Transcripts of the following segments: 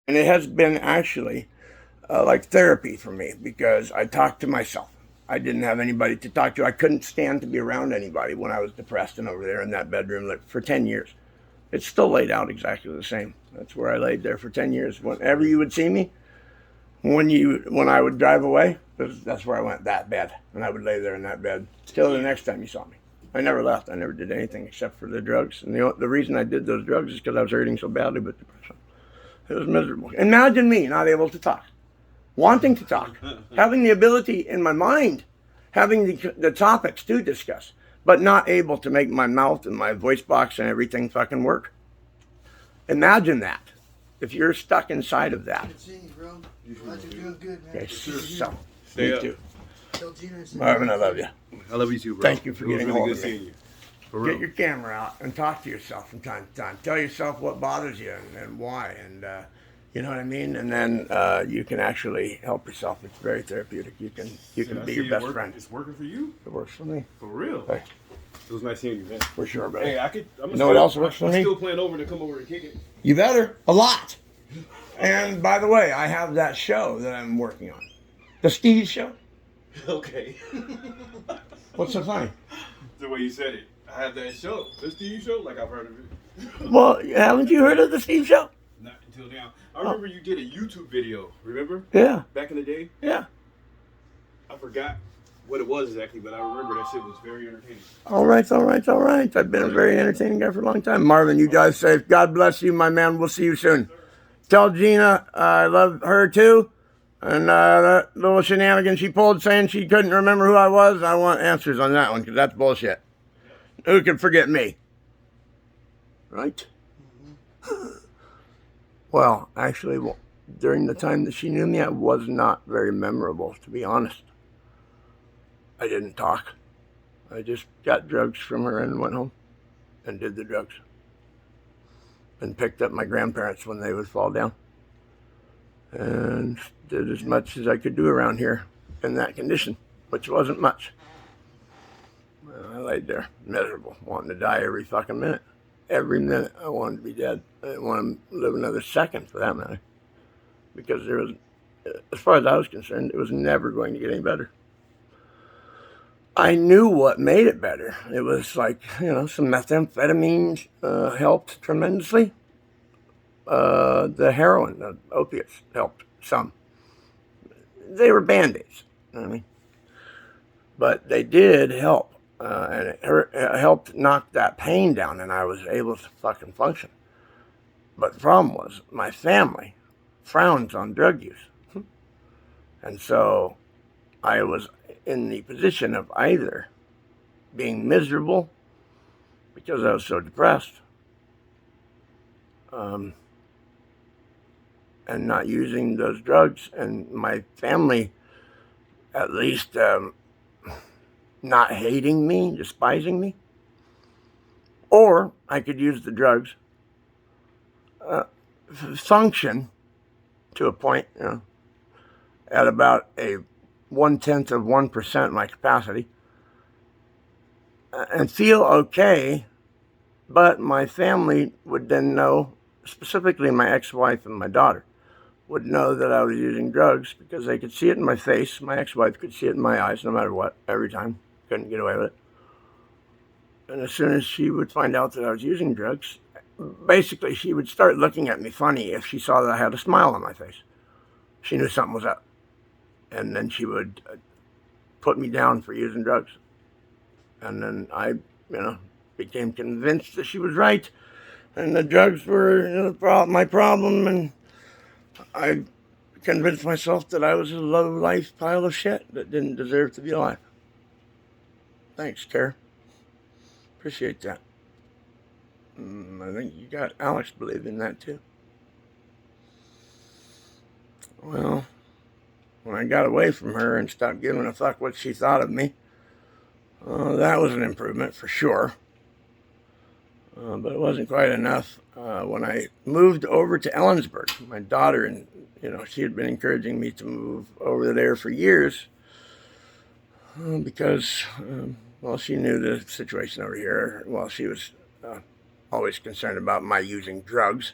And it has been actually like therapy for me because I talked to myself. I didn't have anybody to talk to. I couldn't stand to be around anybody when I was depressed and over there in that bedroom for 10 years. It's still laid out exactly the same. That's where I laid there for 10 years. Whenever you would see me, when I would drive away, that's where I went that bed. And I would lay there in that bed till the next time you saw me. I never left. I never did anything except for the drugs. And the reason I did those drugs is because I was hurting so badly with depression. It was miserable. Imagine me not able to talk, wanting to talk, having the ability in my mind, having the topics to discuss, but not able to make my mouth and my voice box and everything fucking work. Imagine that. If you're stuck inside of that. Good seeing you, bro. Glad you're doing good, man. Okay, so, Stay me up. too. Tell Gina I said Marvin, I love you. I love you too, bro. Thank you for It was getting really hold good of me. seeing you. For real. Get your camera out and talk to yourself from time to time. Tell yourself what bothers you and why, and you know what I mean. And then you can actually help yourself. It's very therapeutic. You can I be see your it best work- friend. It's working for you? It works for me. For real? Hey. It was nice seeing you, man. For sure, buddy. Hey, You know what else works for I'm me? still playing over to come over and kick it. You better a lot. And by the way, I have that show that I'm working on, the Steve Show. Okay. What's so funny? The way you said it. I have that show. The Steve Show? Like I've heard of it. Well, haven't you heard of the Steve Show? Not until now. I remember you did a YouTube video. Remember? Yeah, Back in the day? yeah. I forgot what it was exactly, but I remember that shit was very entertaining. All right, all right, all right. I've been a very entertaining guy for a long time. Marvin, you guys safe. God bless you, my man. We'll see you soon. Tell Gina I love her too. And that little shenanigan she pulled saying she couldn't remember who I was, I want answers on that one because that's bullshit. Who can forget me? Right? Well, actually, during the time that she knew me, I was not very memorable, to be honest. I didn't talk. I just got drugs from her and went home and did the drugs. And picked up my grandparents when they would fall down. And did as much as I could do around here in that condition, which wasn't much. I laid there, miserable, wanting to die every fucking minute. Every minute I wanted to be dead. I didn't want to live another second for that matter. Because there was, as far as I was concerned, it was never going to get any better. I knew what made it better. It was like, some methamphetamines helped tremendously. The heroin, the opiates helped some. They were Band-Aids, you know what I mean? But they did help. And it helped knock that pain down, and I was able to fucking function. But the problem was, my family frowns on drug use. And so I was in the position of either being miserable because I was so depressed, and not using those drugs, and my family at least not hating me, despising me, or I could use the drugs, function to a point, at about a 1/10 of 1% of my capacity, and feel okay, but my family would then know, specifically my ex-wife and my daughter, would know that I was using drugs because they could see it in my face. My ex-wife could see it in my eyes no matter what, every time. Couldn't get away with it. And as soon as she would find out that I was using drugs, basically she would start looking at me funny if she saw that I had a smile on my face. She knew something was up. And then she would put me down for using drugs. And then I, became convinced that she was right. And the drugs were my problem, and I convinced myself that I was a low-life pile of shit that didn't deserve to be alive. Thanks, Care. Appreciate that. I think you got Alex believing that, too. Well, when I got away from her and stopped giving a fuck what she thought of me, that was an improvement for sure. But it wasn't quite enough. When I moved over to Ellensburg, my daughter, and she had been encouraging me to move over there for years because, she knew the situation over here. Well, she was always concerned about my using drugs.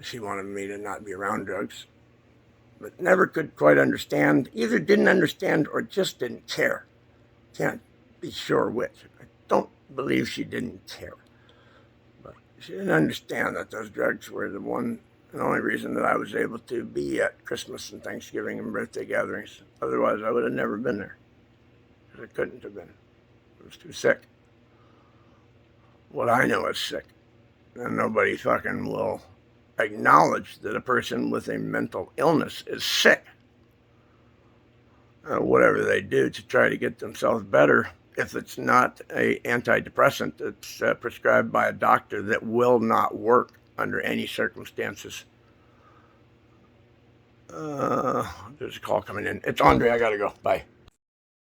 She wanted me to not be around drugs, but never could quite understand. Either didn't understand or just didn't care. Can't be sure which. I don't believe she didn't care. But she didn't understand that those drugs were the one and only reason that I was able to be at Christmas and Thanksgiving and birthday gatherings. Otherwise, I would have never been there. Because I couldn't have been. I was too sick. What I know is sick. And nobody fucking will acknowledge that a person with a mental illness is sick. Whatever they do to try to get themselves better, if it's not an antidepressant that's prescribed by a doctor that will not work under any circumstances. There's a call coming in. It's Andre. I gotta go. Bye.